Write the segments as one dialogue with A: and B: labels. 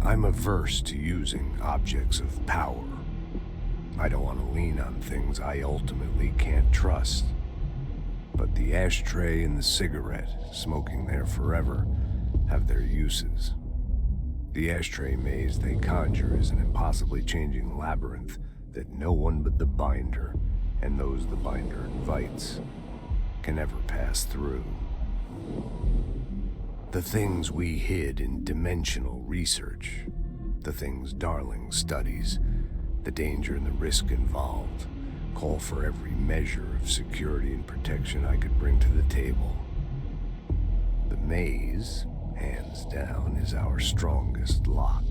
A: I'm averse to using objects of power. I don't want to lean on things I ultimately can't trust. But the ashtray and the cigarette, smoking there forever, have their uses. The ashtray maze they conjure is an impossibly changing labyrinth that no one but the binder, and those the binder invites, can ever pass through. The things we hid in dimensional research, the things Darling studies, the danger and the risk involved, call for every measure of security and protection I could bring to the table. The maze, hands down, is our strongest lock.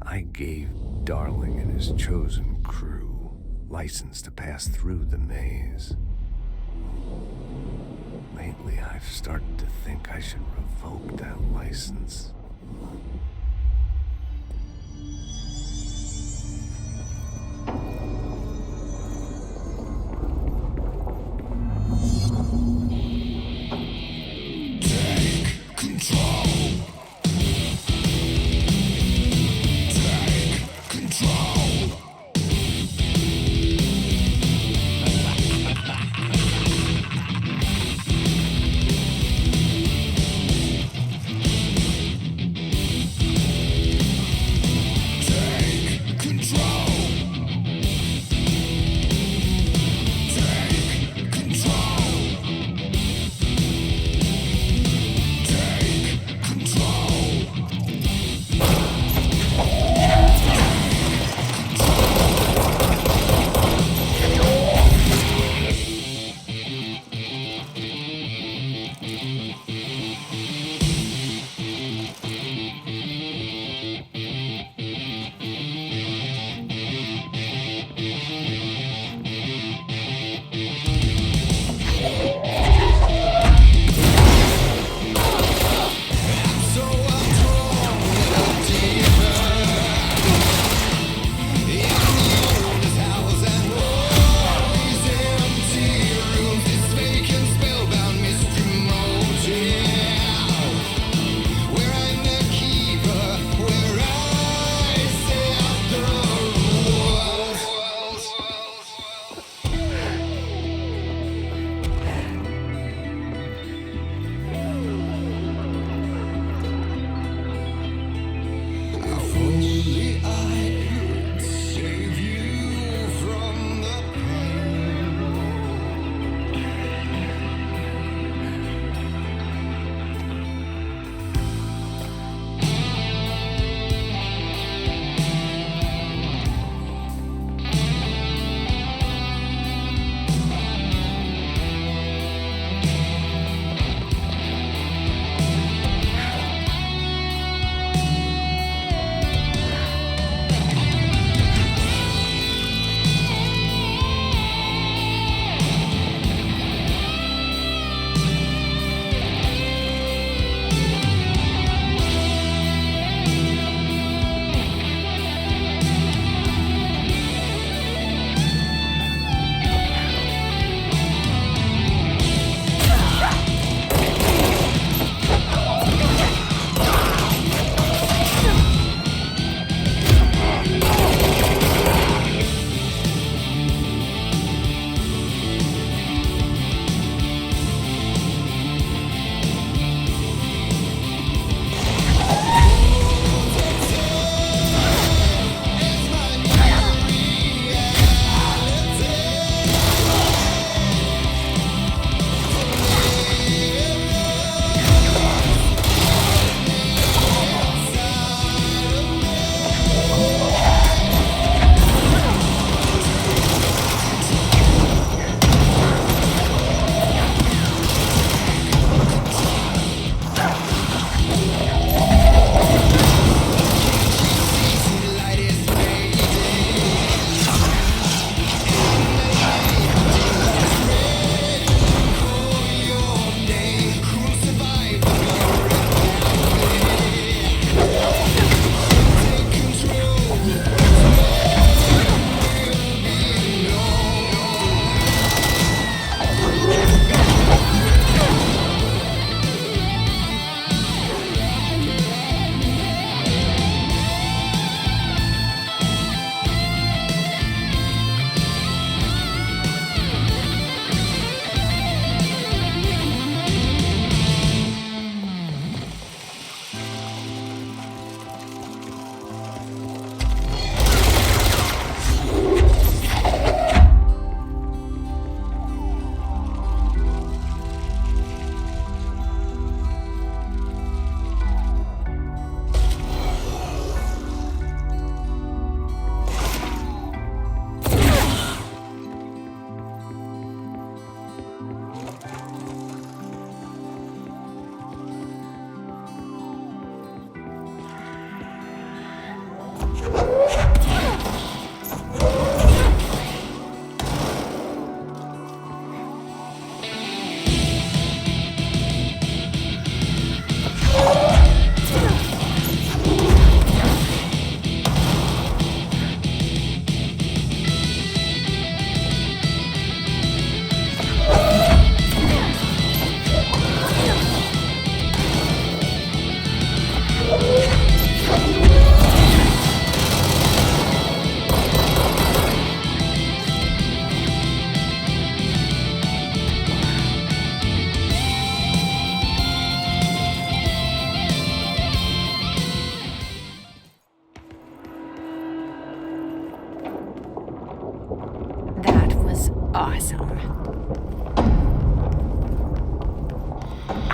A: I gave Darling and his chosen crew license to pass through the maze. Lately, I've started to think I should revoke that license.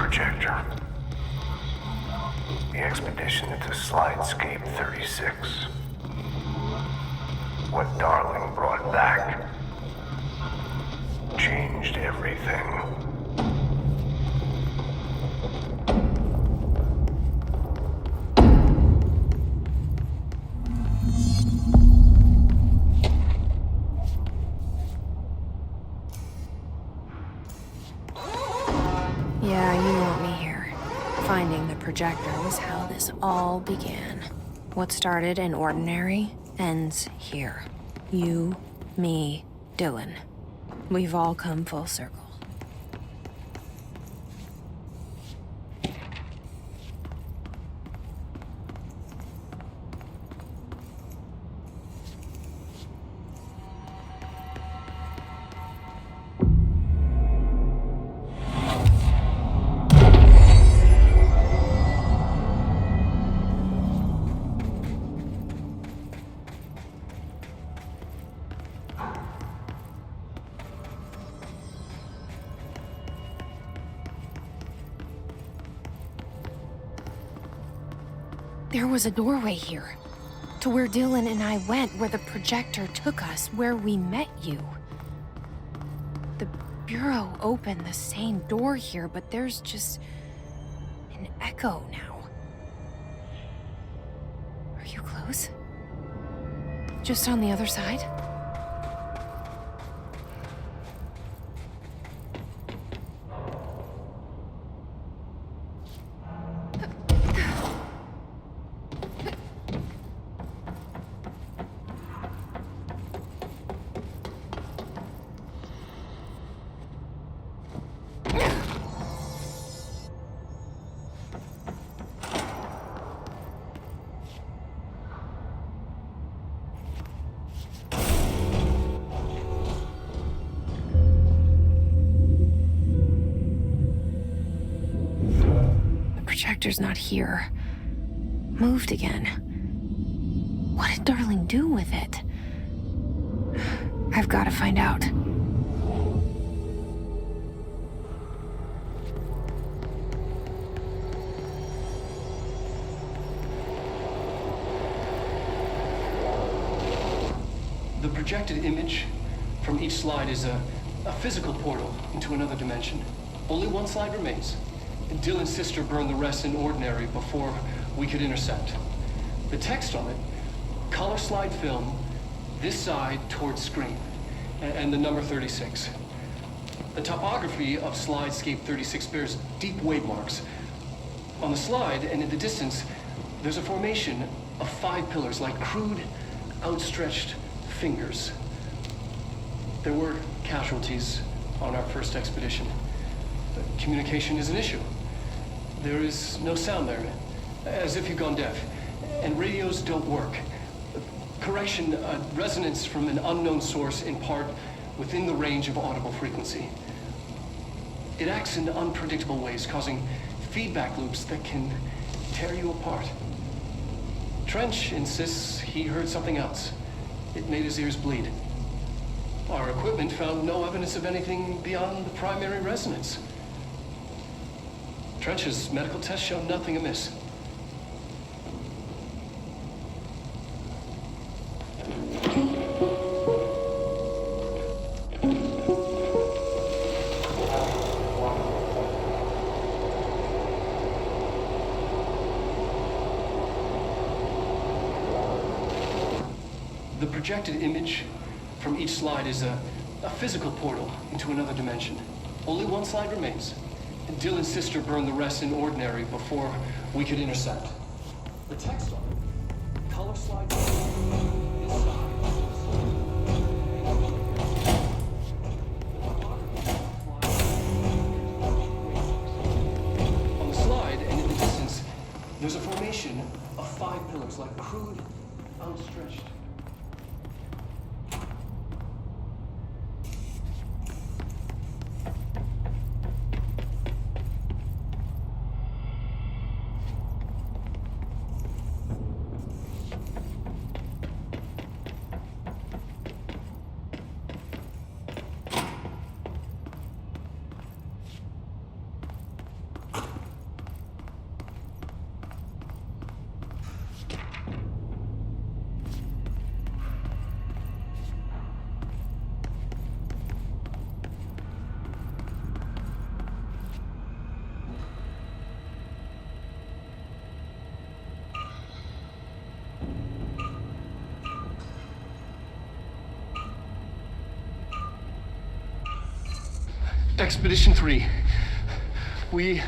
A: projector. The expedition into Slidescape 36. What Darling brought back changed everything.
B: Yeah, you want me here. Finding the projector was how this all began. What started in ordinary ends here. You, me, Dylan. We've all come full circle. There was a doorway here, to where Dylan and I went, where the projector took us, where we met you. The Bureau opened the same door here, but there's just an echo now. Are you close? Just on the other side? Projector's not here. Moved again. What did Darling do with it? I've got to find out.
C: The projected image from each slide is a physical portal into another dimension. Only one slide remains. Dylan's sister burned the rest in ordinary before we could intercept. The text on it, color slide film, this side towards screen, and the number 36. The topography of Slidescape 36 bears deep wave marks. On the slide and in the distance, there's a formation of 5 pillars like crude, outstretched fingers. There were casualties on our first expedition. Communication is an issue. There is no sound there, as if you've gone deaf, and radios don't work. Correction, resonance from an unknown source in part within the range of audible frequency. It acts in unpredictable ways, causing feedback loops that can tear you apart. Trench insists he heard something else. It made his ears bleed. Our equipment found no evidence of anything beyond the primary resonance. Trench's medical tests showed nothing amiss. The projected image from each slide is a physical portal into another dimension. Only one slide remains. Dylan's sister burned the rest in ordinary before we could intercept. The text on it, color slide this side. On the slide and in the distance, there's a formation of 5 pillars like crude, outstretched. Expedition 3. We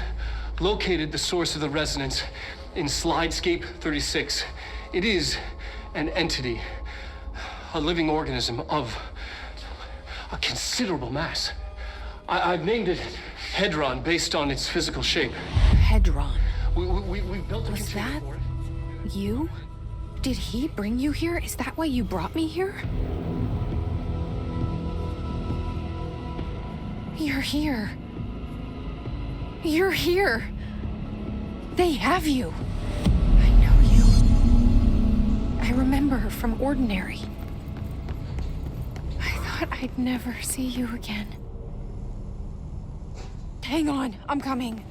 C: located the source of the resonance in Slidescape 36. It is an entity, a living organism of a considerable mass. I've named it Hedron based on its physical shape.
B: Hedron.
C: We built a
B: Was
C: container
B: that
C: for it.
B: you? Did he bring you here? Is that why you brought me here? You're here. You're here. They have you. I know you. I remember from Ordinary. I thought I'd never see you again. Hang on, I'm coming.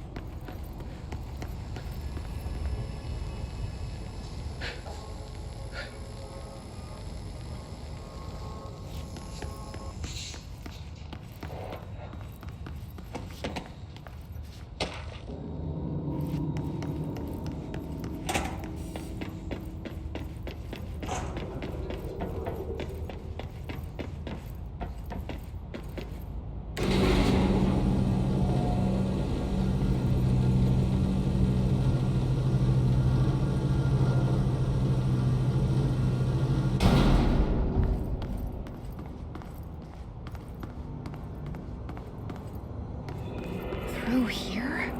B: Through here?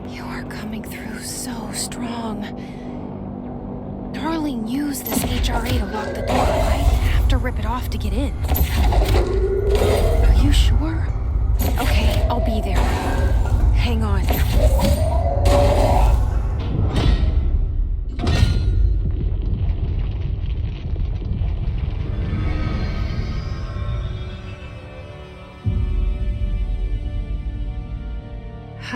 B: You are coming through so strong. Darling used this HRA to lock the door. I have to rip it off to get in. Are you sure? Okay, I'll be there. Hang on.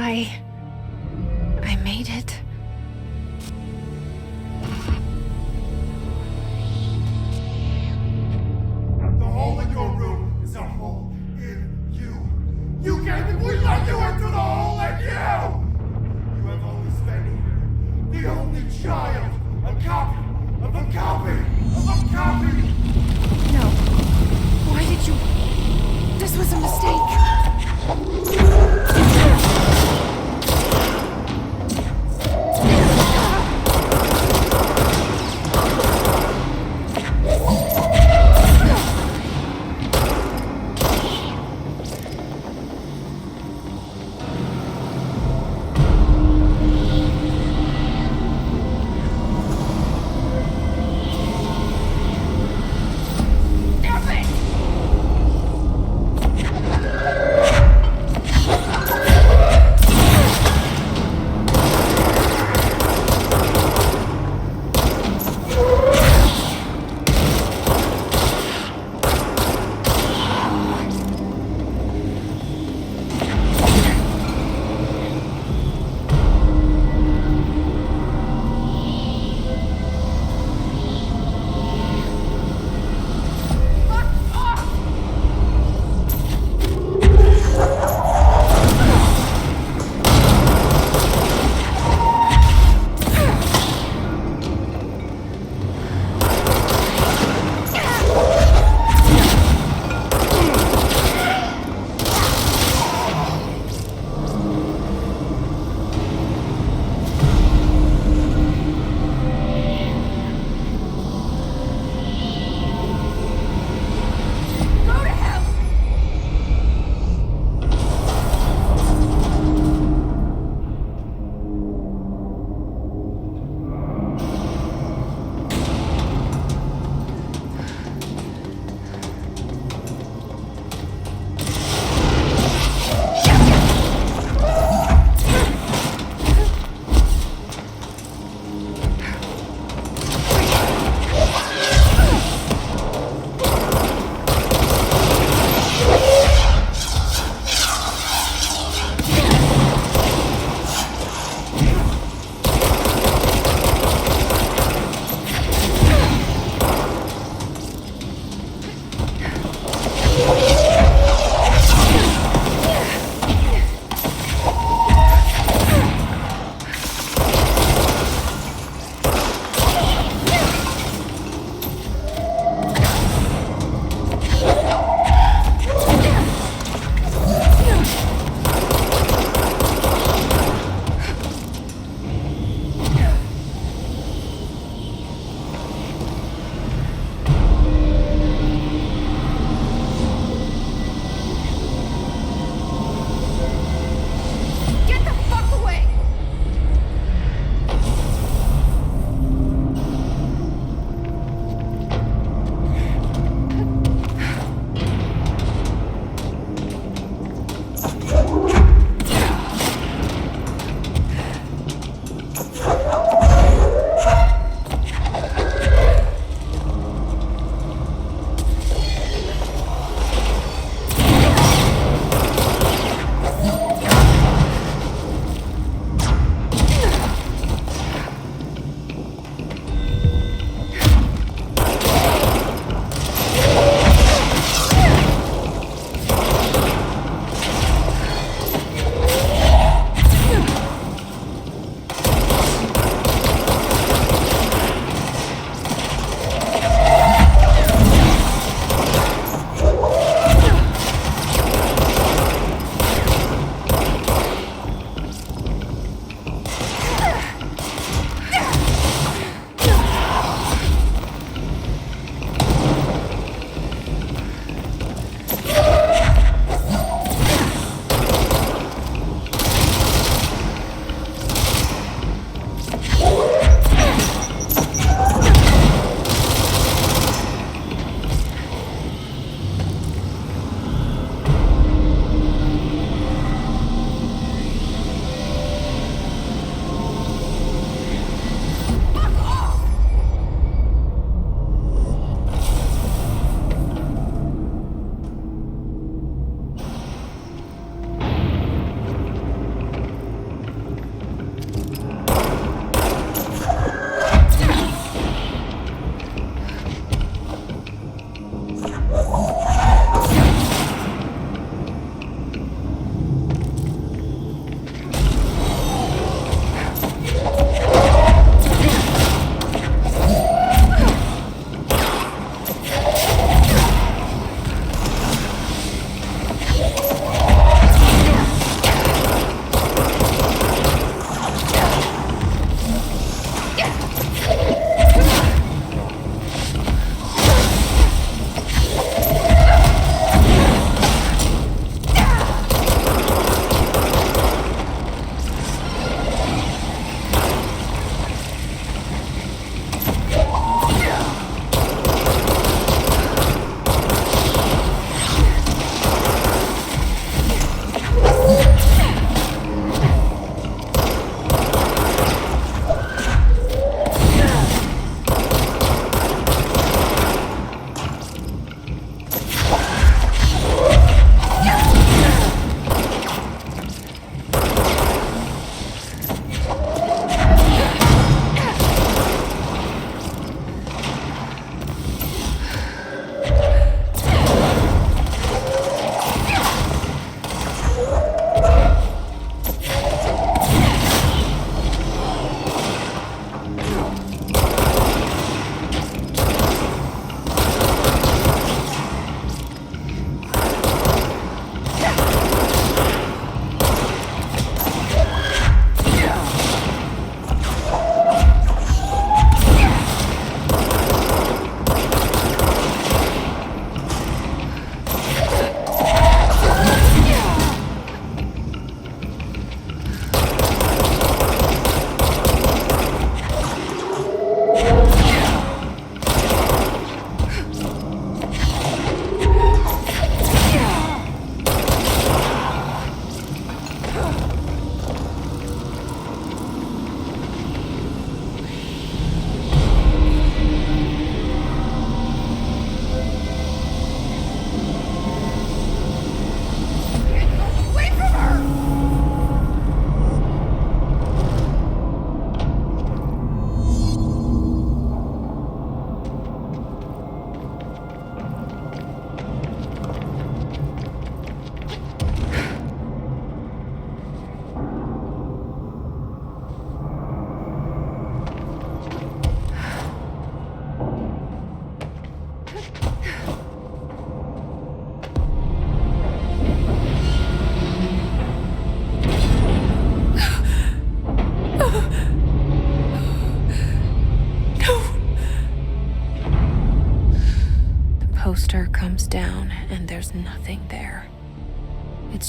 B: I made it.
D: The hole in your room is a hole in you. You gave me, we let you into the hole in you! You have only standing here, the only child, a copy of a copy of a copy!
B: No. Why did you... This was a mistake.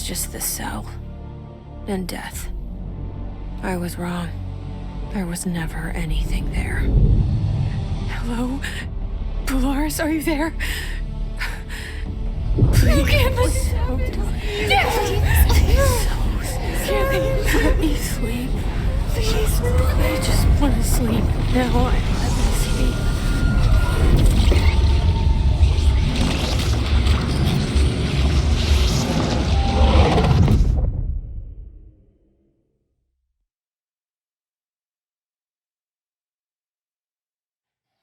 B: just the cell. And death. I was wrong. There was never anything there. Hello? Polaris, are you there? Please. You can't let this happen. Please, let me sleep. Please, I just want to sleep. Now let me sleep.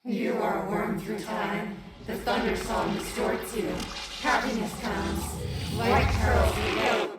E: You are a worm through time. The thunder song distorts you. Happiness comes. White pearls float.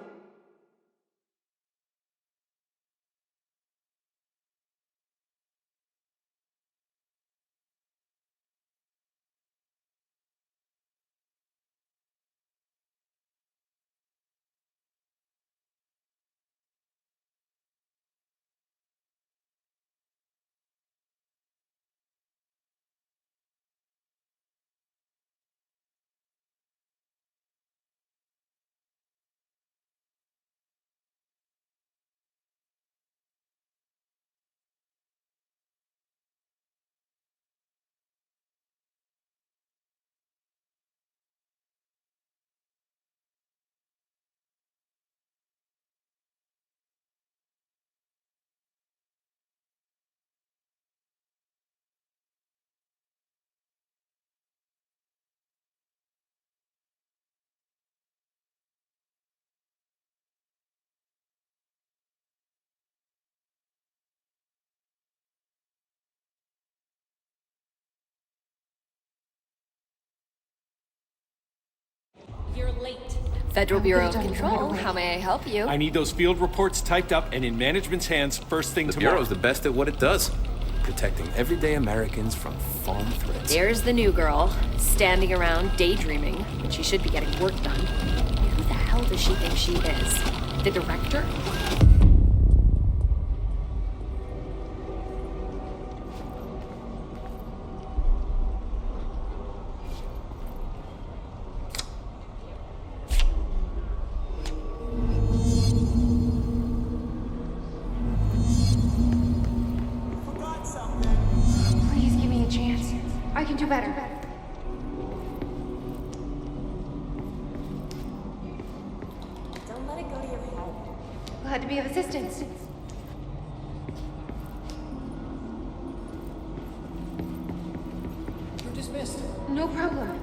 F: You're late. Federal Bureau of Control, how may I help you?
G: I need those field reports typed up and in management's hands first thing
H: The
G: tomorrow.
H: Bureau's the best at what it does. Protecting everyday Americans from foreign threats.
F: There's the new girl, standing around daydreaming, when she should be getting work done. Who the hell does she think she is? The director?
B: Please give me a chance. I can do better.
E: Don't let it go to your head.
B: Glad to be of assistance.
C: You're dismissed.
B: No problem.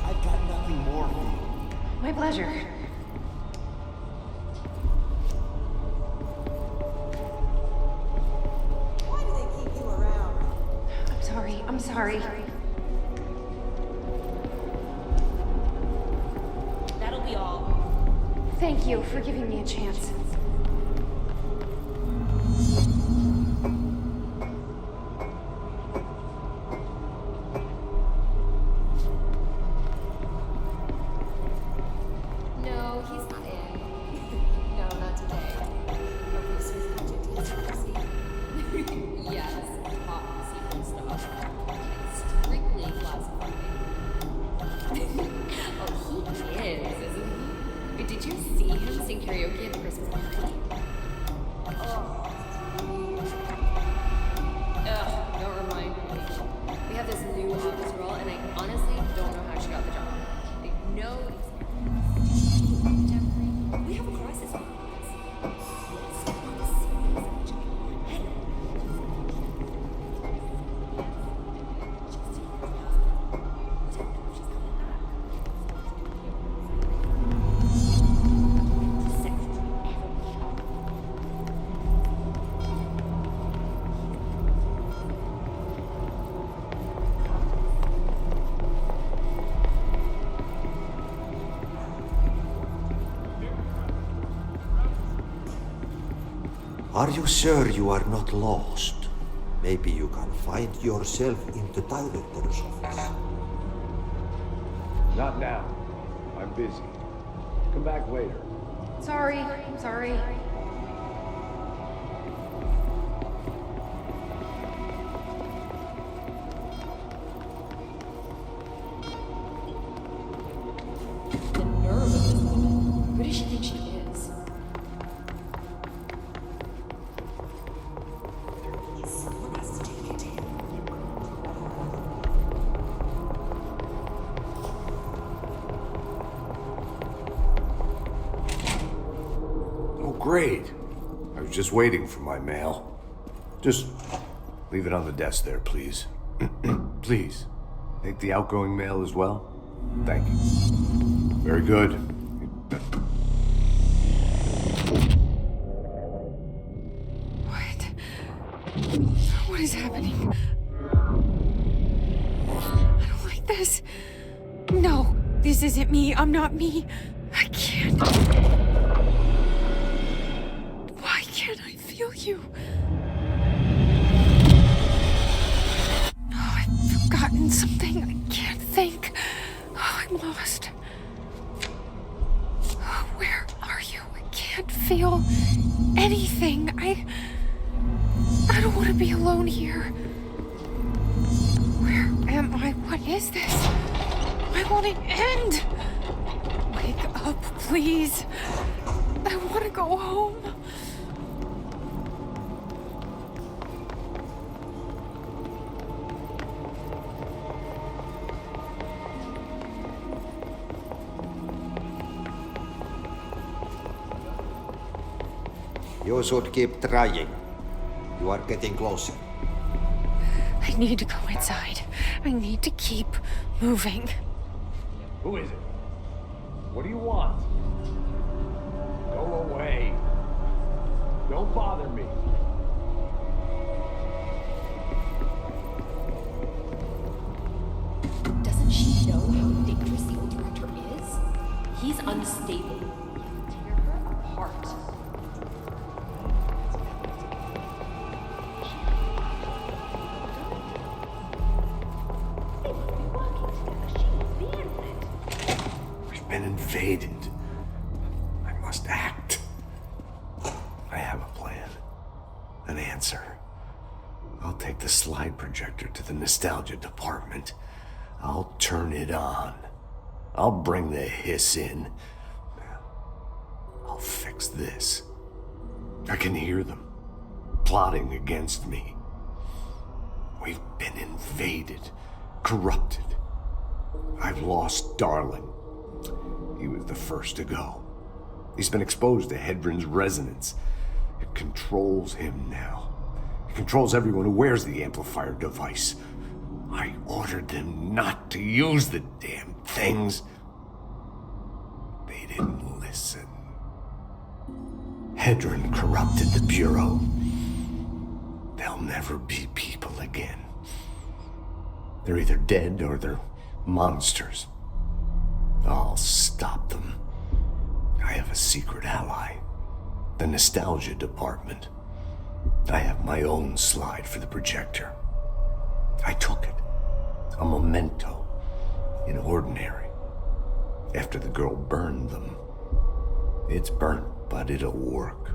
D: I've got nothing more for you.
B: My pleasure.
E: Why do they keep you around?
B: I'm sorry.
F: That'll be all.
B: Thank you for giving me a chance.
F: No, he's not in. No, not today. Our research project is secrecy. Yes, top secret stuff. Strictly classified. Oh, he is, isn't he? Did you see him sing karaoke at the Christmas party? Ugh, don't remind me. We have this new office role, and I honestly don't know how she got the job. Like, no. Jeffrey, we have a crisis on our hands. Step on the scene. Hey.
I: Are you sure you are not lost? Maybe you can find yourself in the director's office.
A: Not now. I'm busy. Come back later.
B: Sorry. I'm sorry.
A: great. I was just waiting for my mail. Just leave it on the desk there, please. Please. Take the outgoing mail as well? Thank you. Very good.
B: What is happening? I don't like this. No, this isn't me. I'm not me. I can't. Why can't I feel you? Oh, I've forgotten something. I can't think. Oh, I'm lost. Oh, where are you? I can't feel anything. I don't want to be alone here. Where am I? What is this? I want it end. Wake up, please. I want to go home.
I: You should keep trying. You are getting closer.
B: I need to go inside. I need to keep moving.
A: Who is it? What do you want? Go away. Don't bother me.
F: Doesn't she know how dangerous the old director is? He's unstable. He'll tear her apart.
A: We've been invaded. I must act. I have a plan. An answer. I'll take the slide projector to the nostalgia department. I'll turn it on. I'll bring the hiss in. I'll fix this. I can hear them plotting against me. We've been invaded, corrupted. I've lost Darling. He was the first to go. He's been exposed to Hedron's resonance. It controls him now. It controls everyone who wears the amplifier device. I ordered them not to use the damn things. They didn't listen. Hedron corrupted the Bureau. They'll never be people again. They're either dead or they're monsters. I'll stop them. I have a secret ally. The nostalgia department. I have my own slide for the projector. I took it. A memento. In ordinary. After the girl burned them. It's burnt, but it'll work.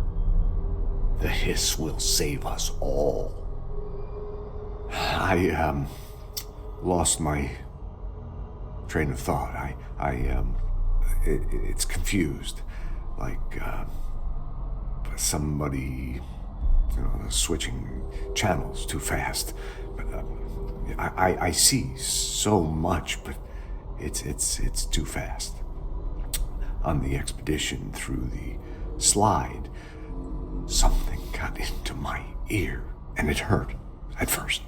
A: The hiss will save us all. I lost my train of thought. It's confused. Like, somebody, switching channels too fast. But I see so much, but it's too fast. On the expedition through the slide, something got into my ear, and it hurt at first.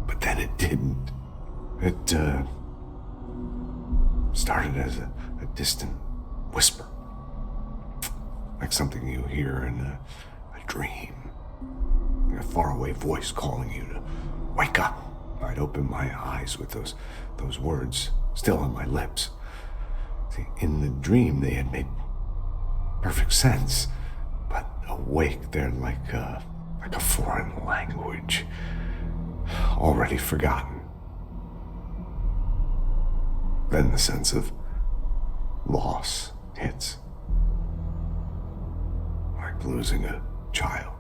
A: But then it didn't. It started as a distant whisper, like something you hear in a dream, like a faraway voice calling you to wake up. I'd open my eyes with those words still on my lips. See, in the dream they had made perfect sense, but awake they're like a foreign language, already forgotten. Then the sense of loss hits. Like losing a child.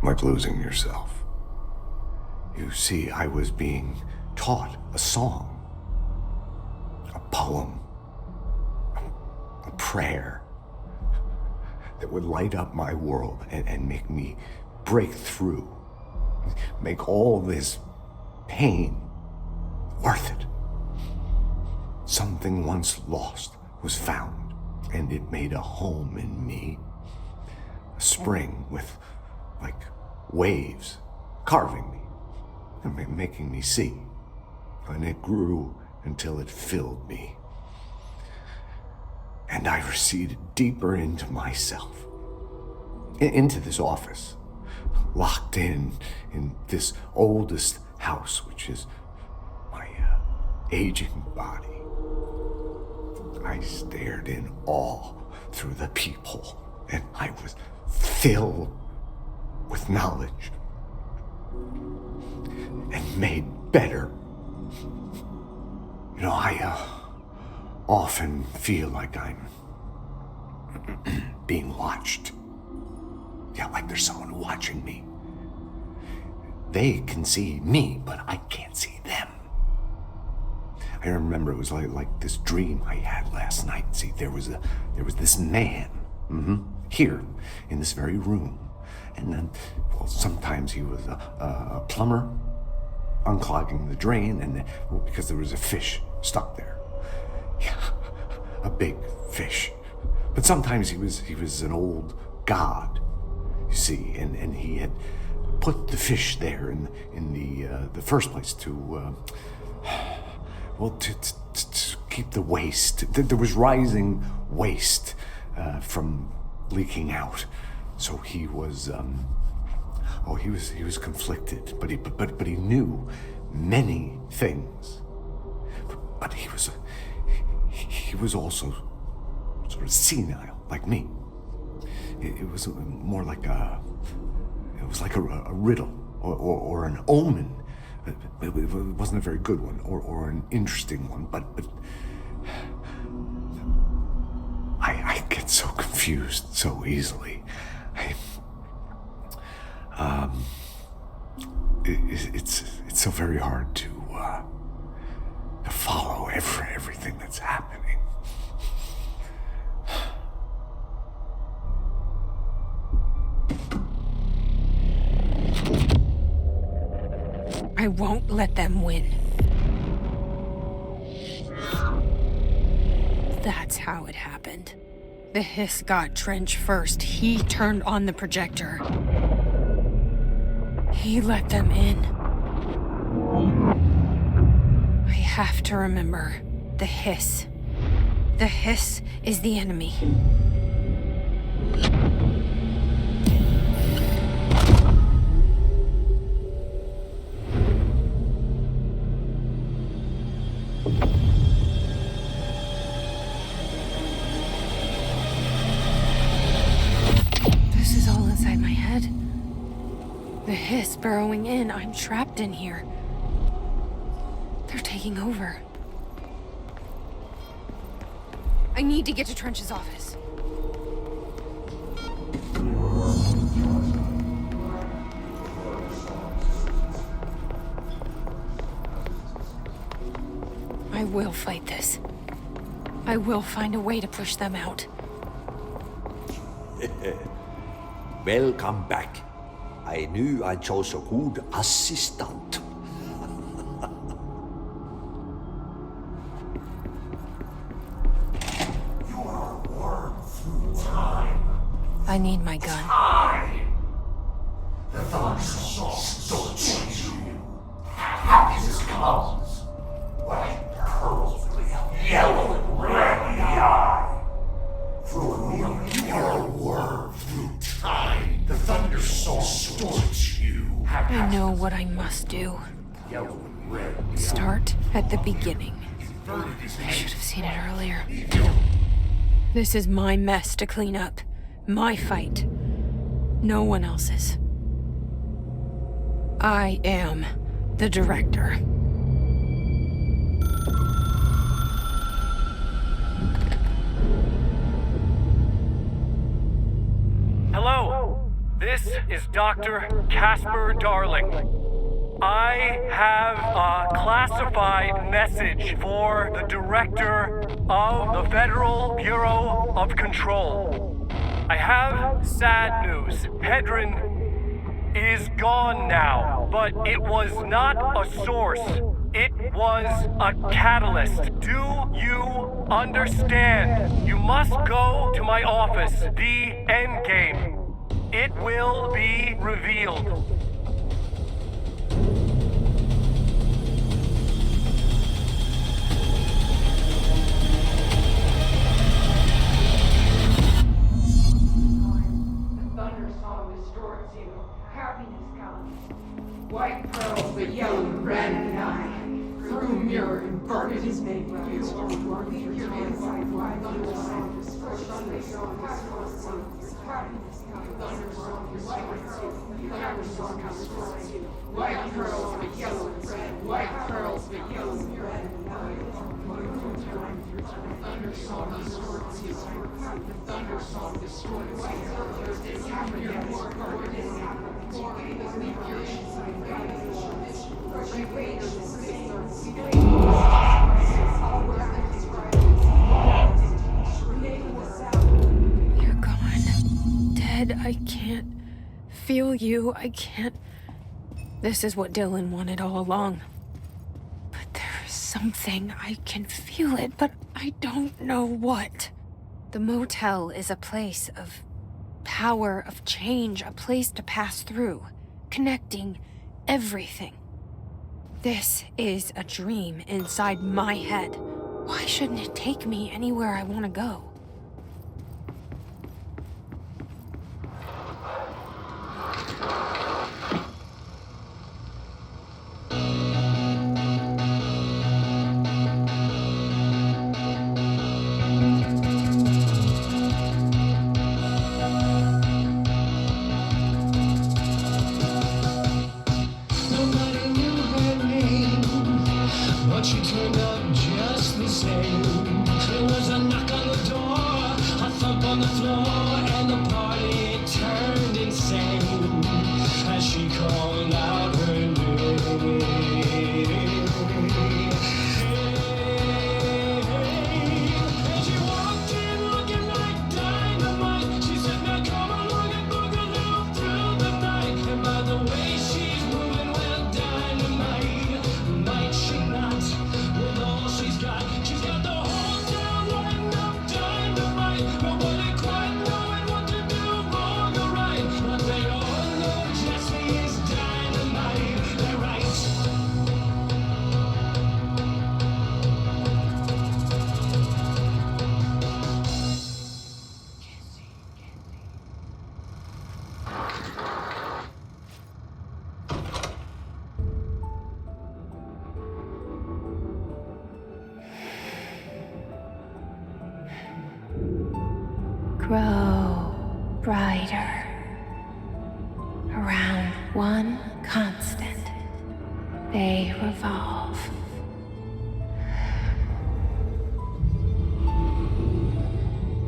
A: Like losing yourself. You see, I was being taught a song, a poem, a prayer that would light up my world and make me break through, make all this pain worth it. Something once lost was found, and it made a home in me. A spring with, like, waves carving me and making me see. And it grew until it filled me. And I receded deeper into myself, into this office, locked in this oldest house, which is my aging body. I stared in awe through the peephole, and I was filled with knowledge and made better. You know, I often feel like I'm being watched. Yeah, like there's someone watching me. They can see me, but I can't see them. I remember it was like this dream I had last night. See, there was this man, here, in this very room. And then, well, sometimes he was a plumber, unclogging the drain, and because there was a fish stuck there. Yeah, a big fish. But sometimes he was an old god, you see, and he had put the fish there in the first place to keep the waste. There was rising waste from leaking out, so he was he was conflicted, but he knew many things, but he was also sort of senile, like me. It was more like a riddle or an omen. It wasn't a very good one or an interesting one, but I get so confused so easily. It's so very hard to follow everything that's happening.
B: I won't let them win. That's how it happened. The hiss got Trench first. He turned on the projector. He let them in. I have to remember the hiss. The hiss is the enemy. This is all inside my head. The hiss burrowing in. I'm trapped in here. They're taking over. I need to get to Trench's office. I will fight this. I will find a way to push them out.
I: Welcome back. I knew I chose a good assistant.
D: You are a worm through time.
B: I need my gun.
D: The thunderstorms don't change you. Happiness comes. White pearls with yellow and red in the eye. Through a million, you're a worm through time. The thunderstorm distorts you.
B: I know what I must do.
D: Yellow and red in the
B: Start at the beginning. I should have seen it earlier. This is my mess to clean up. My fight. No one else's. I am the director.
G: Hello, this is Dr. Casper Darling. I have a classified message for the director of the Federal Bureau of Control. I have sad news. Hedron is gone now, but it was not a source. It
J: was a catalyst. Do you understand? You must go to my office, the Endgame. It will be revealed.
E: White pearls, but yellow and red and I threw a mirror and burned his name. White pearls, but yellow and red. White pearls, but yellow and red. The thunder song distorts you. The thunder song destroys you. It's happening. It's
B: You're gone. Dead. I can't feel you. I can't. This is what Dylan wanted all along. But there's something. I can feel it, but I don't know what. The motel is a place of power, of change, a place to pass through, connecting everything. This is a dream inside my head. Why shouldn't it take me anywhere I want to go? Grow brighter around one constant. They revolve.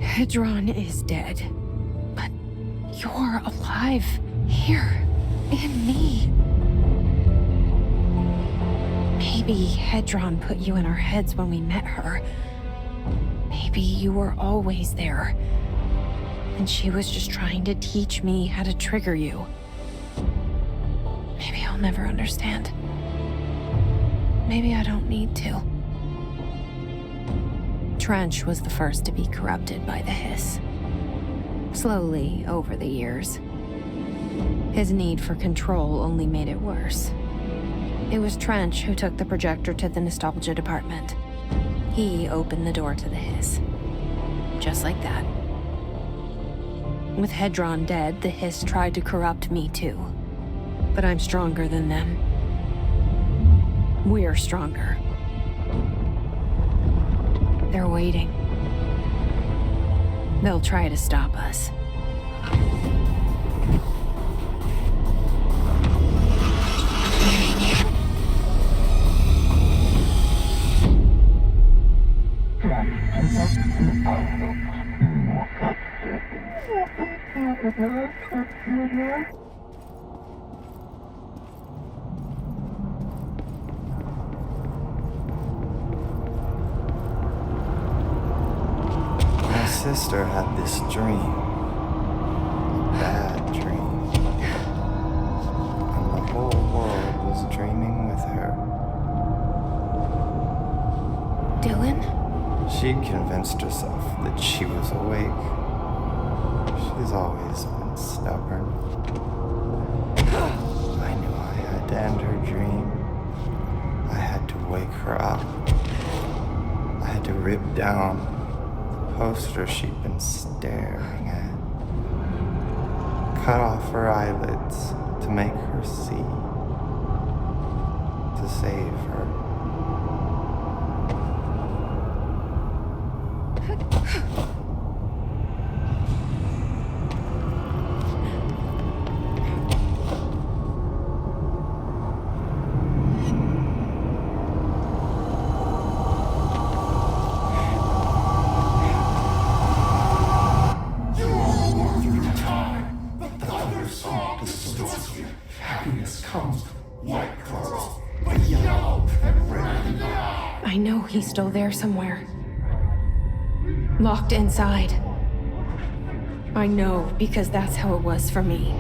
B: Hedron is dead, but you're alive here in me. Maybe Hedron put you in our heads when we met her. Maybe you were always there. And she was just trying to teach me how to trigger you. Maybe I'll never understand. Maybe I don't need to. Trench was the first to be corrupted by the hiss. Slowly, over the years. His need for control only made it worse. It was Trench who took the projector to the nostalgia department. He opened the door to the hiss. Just like that. With Hedron dead, the hiss tried to corrupt me too. But I'm stronger than them. We're stronger. They're waiting. They'll try to stop us.
K: My sister had this dream. A bad dream. And the whole world was dreaming with her. She convinced herself that she was awake. She's always been stubborn. I knew I had to end her dream. I had to wake her up. I had to rip down the poster she'd been staring at. Cut off her eyelids to make her see. To save her.
B: I know he's still there somewhere. Locked inside. I know, because that's how it was for me.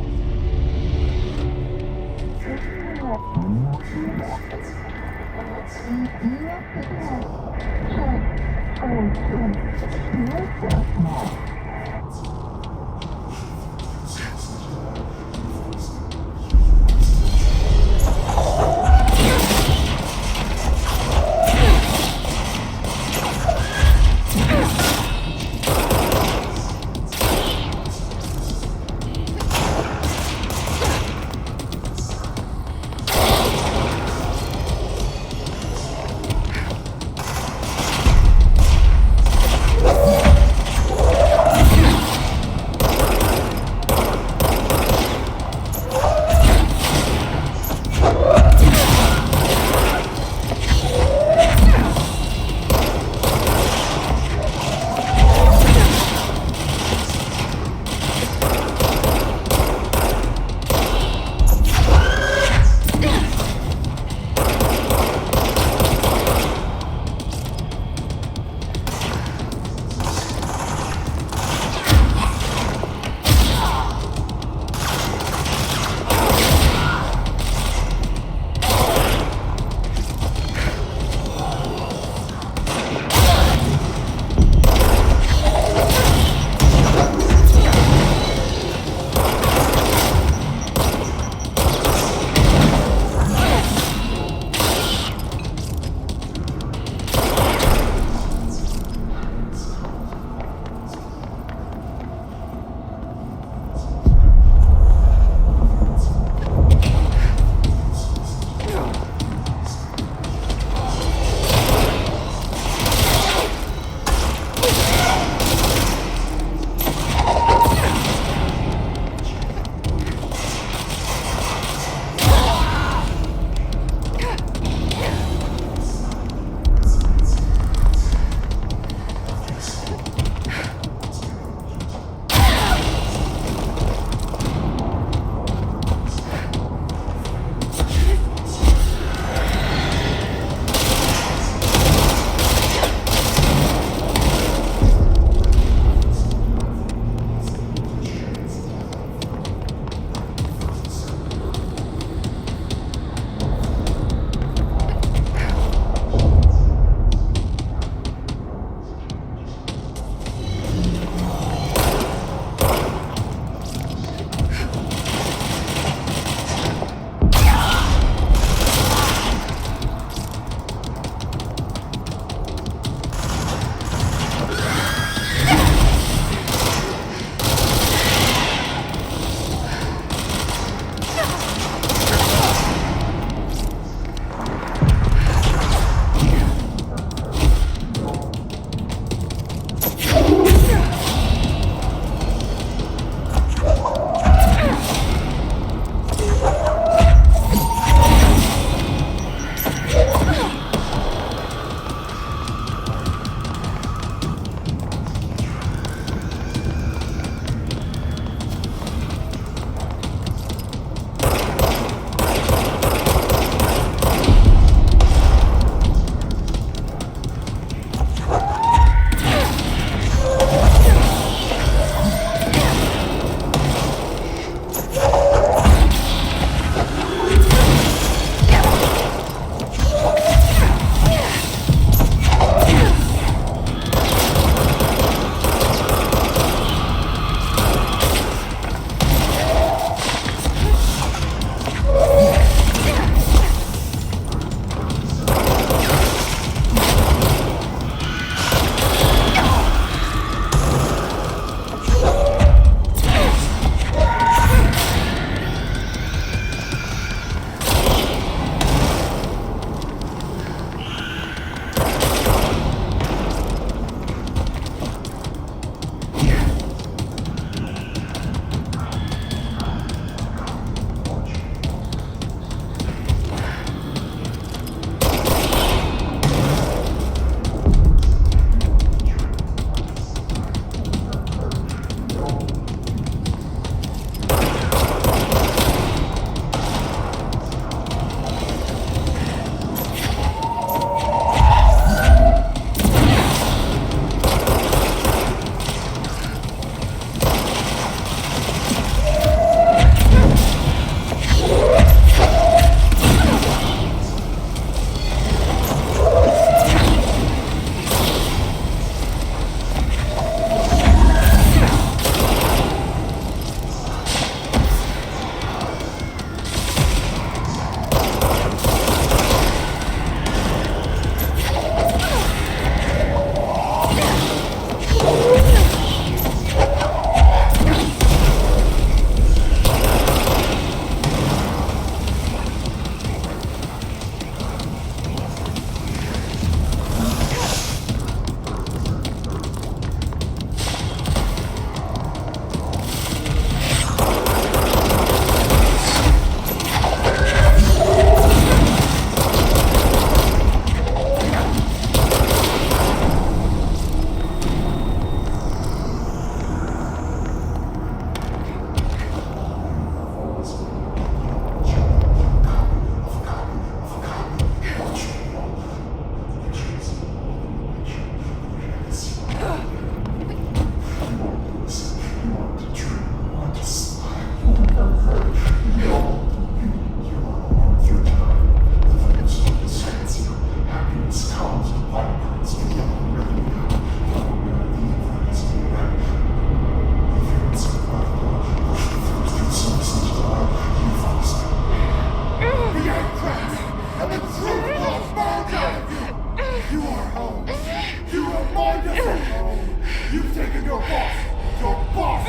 D: Your boss! Your boss!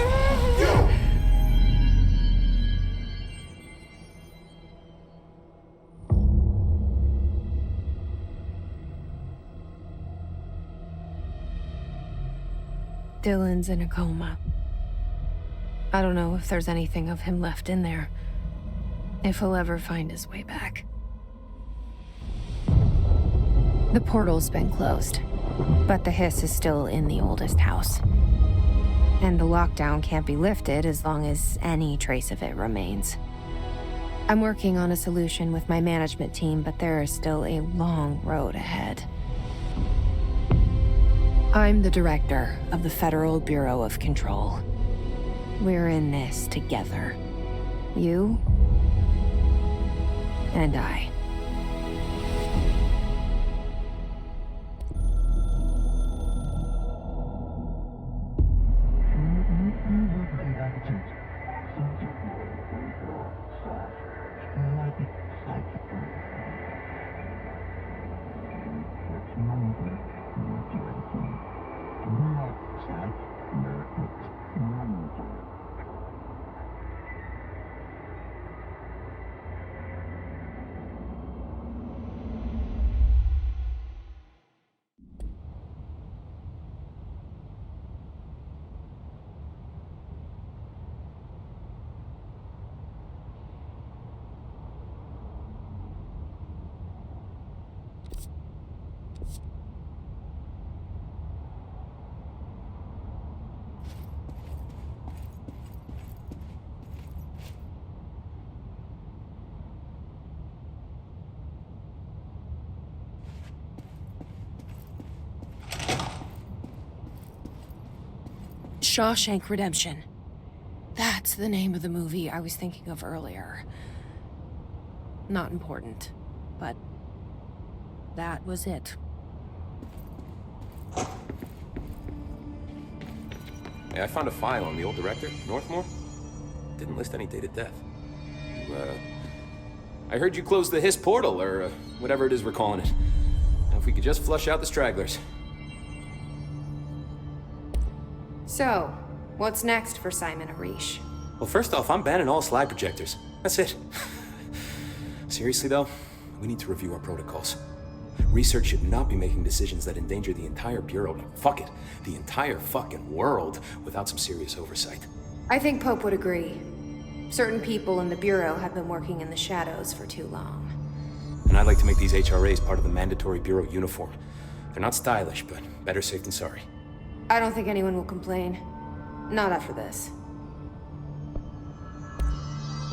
D: You!
B: Dylan's in a coma. I don't know if there's anything of him left in there. If he'll ever find his way back. The portal's been closed, but the hiss is still in the oldest house. And the lockdown can't be lifted as long as any trace of it remains. I'm working on a solution with my management team, but there is still a long road ahead. I'm the director of the Federal Bureau of Control. We're in this together. You and I. Shawshank Redemption. That's the name of the movie I was thinking of earlier. Not important, but that was it.
H: Hey, I found a file on the old director, Northmore. Didn't list any dated death.
G: I heard you closed the Hiss portal, or whatever it is we're calling it. Now, if we could just flush out the stragglers.
B: So, what's next for Simon Arish?
H: Well, first off, I'm banning all slide projectors. That's it. Seriously, though, we need to review our protocols. Research should not be making decisions that endanger the entire Bureau, fuck it, the entire fucking world, without some serious oversight.
B: I think Pope would agree. Certain people in the Bureau have been working in the shadows for too long.
H: And I'd like to make these HRAs part of the mandatory Bureau uniform. They're not stylish, but better safe than sorry.
B: I don't think anyone will complain. Not after this.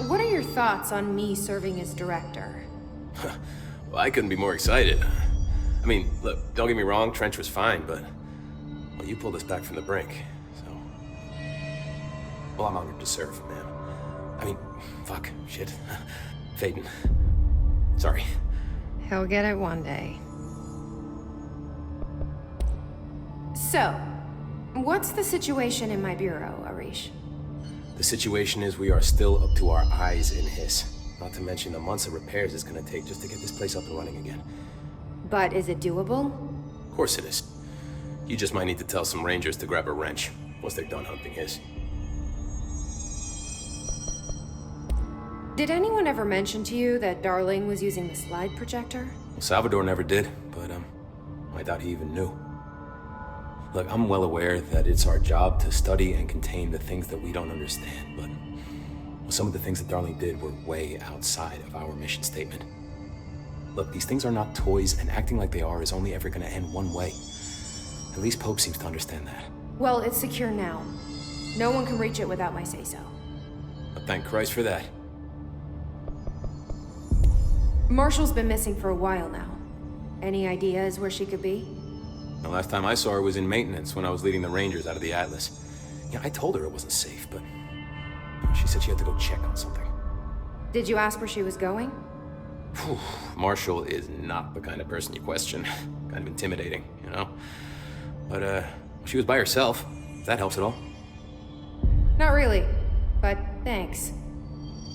B: What are your thoughts on me serving as director?
H: Well, I couldn't be more excited. I mean, look, don't get me wrong, Trench was fine, but... well, you pulled us back from the brink, so... well, I'm honored to serve, man. I mean, fuck, shit. Phaeton. Sorry.
B: He'll get it one day. So, what's the situation in my bureau, Arish?
H: The situation is we are still up to our eyes in Hiss. Not to mention the months of repairs it's gonna take just to get this place up and running again.
B: But is it doable?
H: Of course it is. You just might need to tell some rangers to grab a wrench once they're done hunting Hiss.
B: Did anyone ever mention to you that Darling was using the slide projector?
H: Well, Salvador never did, but I doubt he even knew. Look, I'm well aware that it's our job to study and contain the things that we don't understand, but well, some of the things that Darling did were way outside of our mission statement. Look, these things are not toys, and acting like they are is only ever gonna end one way. At least Pope seems to understand that.
B: Well, it's secure now. No one can reach it without my say-so.
H: But thank Christ for that.
B: Marshall's been missing for a while now. Any ideas where she could be?
H: The last time I saw her was in maintenance when I was leading the Rangers out of the Atlas. Yeah, I told her it wasn't safe, but she said she had to go check on something.
B: Did you ask where she was going?
H: Whew. Marshall is not the kind of person you question. Kind of intimidating, you know? But, she was by herself, if that helps at all.
B: Not really, but thanks.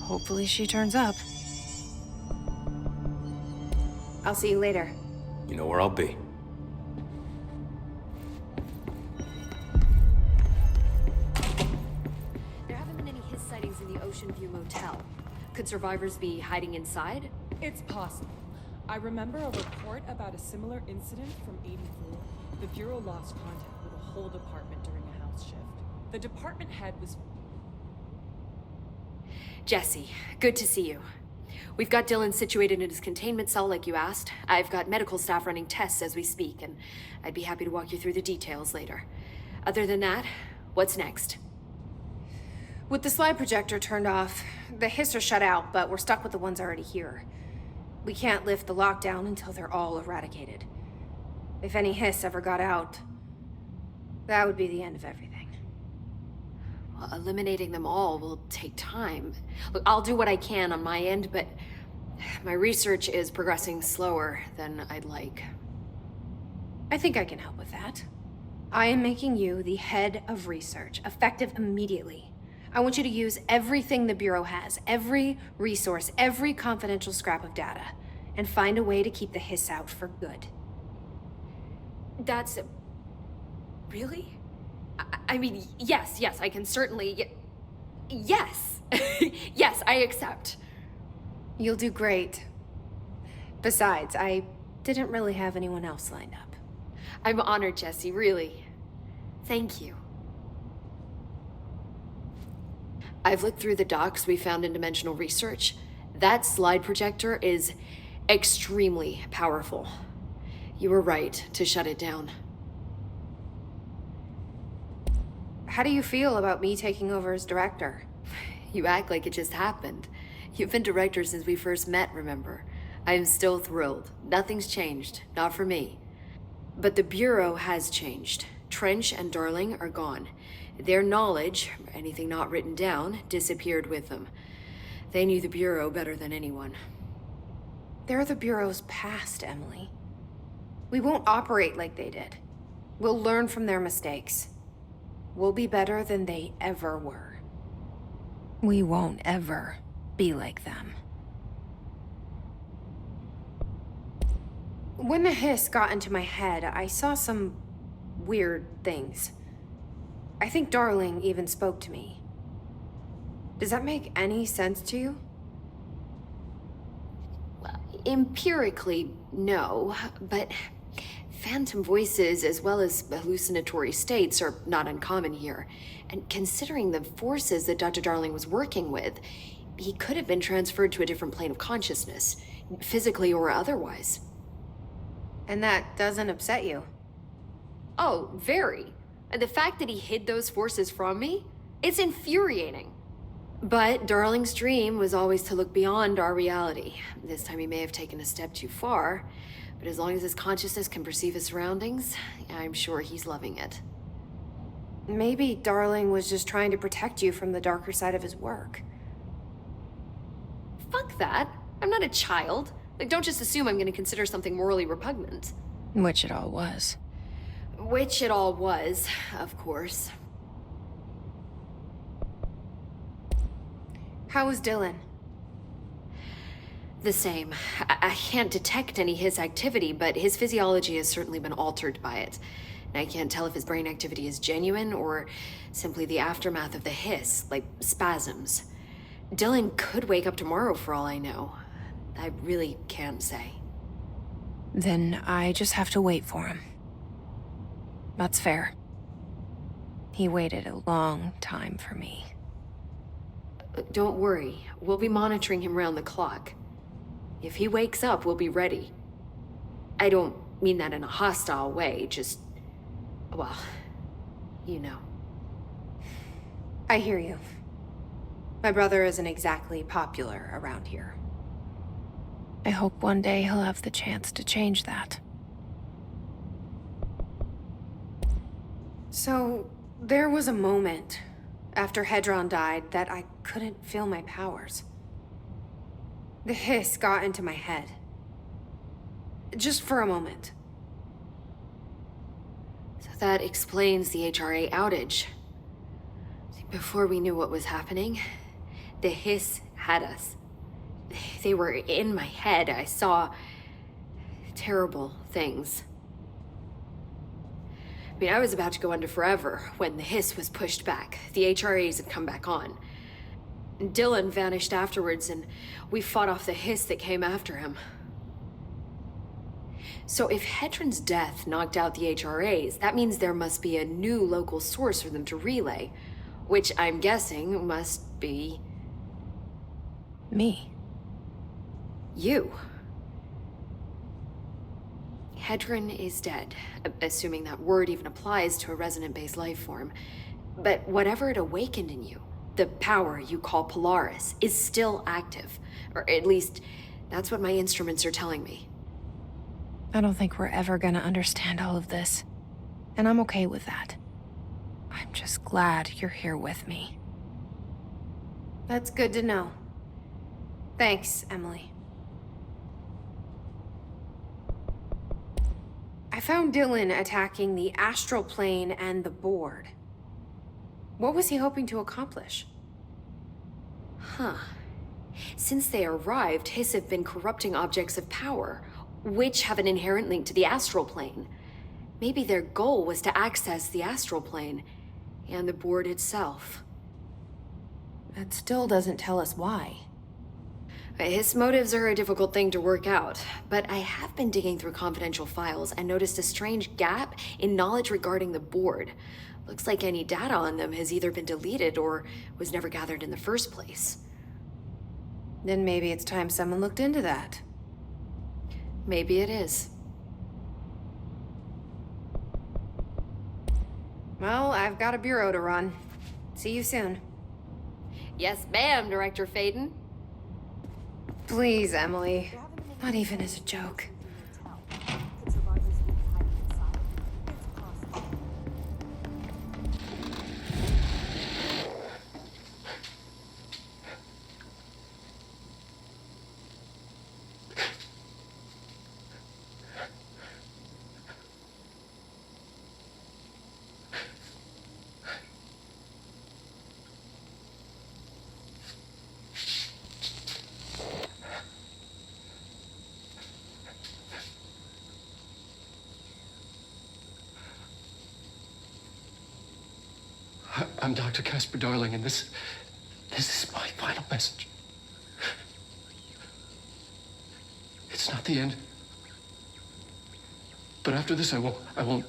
B: Hopefully she turns up. I'll see you later.
H: You know where I'll be.
F: tell. Could survivors be hiding inside?
L: It's possible. I remember a report about a similar incident from 84. The Bureau lost contact with a whole department during a house shift. The department head was...
F: Jesse, good to see you. We've got Dylan situated in his containment cell like you asked. I've got medical staff running tests as we speak, and I'd be happy to walk you through the details later. Other than that, what's next?
B: With the slide projector turned off, the hiss are shut out, but we're stuck with the ones already here. We can't lift the lockdown until they're all eradicated. If any hiss ever got out, that would be the end of everything.
F: Well, eliminating them all will take time. Look, I'll do what I can on my end, but my research is progressing slower than I'd like.
B: I think I can help with that. I am making you the head of research, effective immediately. I want you to use everything the Bureau has, every resource, every confidential scrap of data, and find a way to keep the hiss out for good.
F: That's... really? I mean, yes, I can certainly... Yes! Yes, I accept.
B: You'll do great. Besides, I didn't really have anyone else lined up.
F: I'm honored, Jesse, really. Thank you. I've looked through the docs we found in Dimensional Research. That slide projector is extremely powerful. You were right to shut it down.
B: How do you feel about me taking over as director?
F: You act like it just happened. You've been director since we first met, remember? I'm still thrilled. Nothing's changed. Not for me. But the Bureau has changed. Trench and Darling are gone. Their knowledge, anything not written down, disappeared with them. They knew the Bureau better than anyone.
B: They're the Bureau's past, Emily. We won't operate like they did. We'll learn from their mistakes. We'll be better than they ever were. We won't ever be like them. When the hiss got into my head, I saw some weird things. I think Darling even spoke to me. Does that make any sense to you?
F: Well, empirically, no, but phantom voices as well as hallucinatory states are not uncommon here. And considering the forces that Dr. Darling was working with, he could have been transferred to a different plane of consciousness, physically or otherwise.
B: And that doesn't upset you?
F: Oh, very. And the fact that he hid those forces from me, it's infuriating. But Darling's dream was always to look beyond our reality. This time he may have taken a step too far, but as long as his consciousness can perceive his surroundings, I'm sure he's loving it.
B: Maybe Darling was just trying to protect you from the darker side of his work.
F: Fuck that. I'm not a child. Like, don't just assume I'm gonna consider something morally repugnant.
B: Which it all was.
F: Which it all was, of course.
B: How was Dylan?
F: The same. I can't detect any his activity, but his physiology has certainly been altered by it. And I can't tell if his brain activity is genuine or simply the aftermath of the hiss, like spasms. Dylan could wake up tomorrow for all I know. I really can't say.
B: Then I just have to wait for him. That's fair. He waited a long time for me.
F: Don't worry. We'll be monitoring him round the clock. If he wakes up, we'll be ready. I don't mean that in a hostile way, just... well, you know.
B: I hear you. My brother isn't exactly popular around here. I hope one day he'll have the chance to change that. So, there was a moment after Hedron died that I couldn't feel my powers. The hiss got into my head. Just for a moment.
F: So that explains the HRA outage. Before we knew what was happening, the hiss had us. They were in my head. I saw terrible things. I mean, I was about to go under forever when the hiss was pushed back. The HRAs had come back on. Dylan vanished afterwards, and we fought off the hiss that came after him. So if Hedron's death knocked out the HRAs, that means there must be a new local source for them to relay, which I'm guessing must be...
B: Me.
F: You. Hedron is dead, assuming that word even applies to a resonant-based life form. But whatever it awakened in you, the power you call Polaris, is still active. Or at least, that's what my instruments are telling me.
B: I don't think we're ever gonna understand all of this. And I'm okay with that. I'm just glad you're here with me.
E: That's good to know. Thanks, Emily. I found Dylan attacking the astral plane and the board. What was he hoping to accomplish?
F: Huh. Since they arrived, Hiss have been corrupting objects of power, which have an inherent link to the astral plane. Maybe their goal was to access the astral plane and the board itself.
E: That still doesn't tell us why.
F: His motives are a difficult thing to work out, but I have been digging through confidential files and noticed a strange gap in knowledge regarding the board. Looks like any data on them has either been deleted or was never gathered in the first place.
E: Then maybe it's time someone looked into that.
F: Maybe it is.
E: Well, I've got a bureau to run. See you soon.
F: Yes, ma'am, Director Faden.
E: Please, Emily. Not even as a joke.
C: I'm Dr. Casper Darling, and this is my final message. It's not the end. But after this, I won't.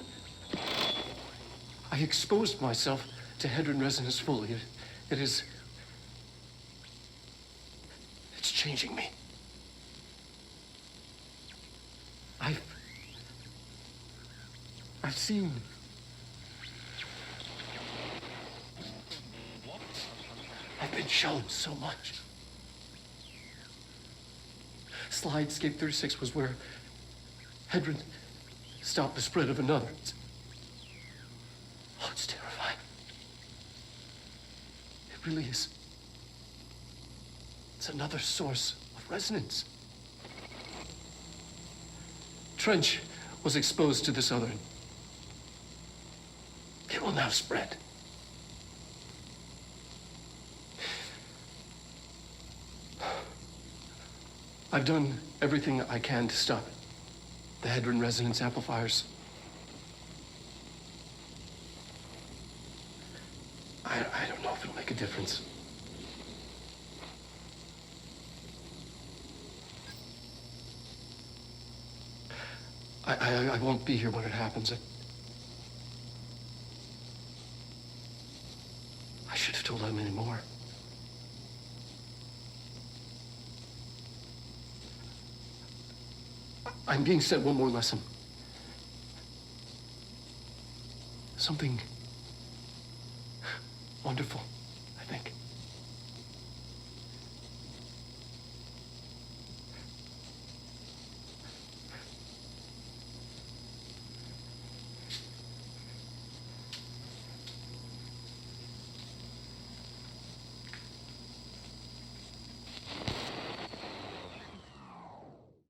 C: I exposed myself to Hedron resonance fully. It's changing me. I've seen. I've been shown so much. Slidescape 36 was where Hedron stopped the spread of another. It's terrifying. It really is. It's another source of resonance. Trench was exposed to this other. It will now spread. I've done everything I can to stop it. The Hedron resonance amplifiers. I don't know if it'll make a difference. I won't be here when it happens. I should have told him any more. I'm being sent one more lesson. Something wonderful.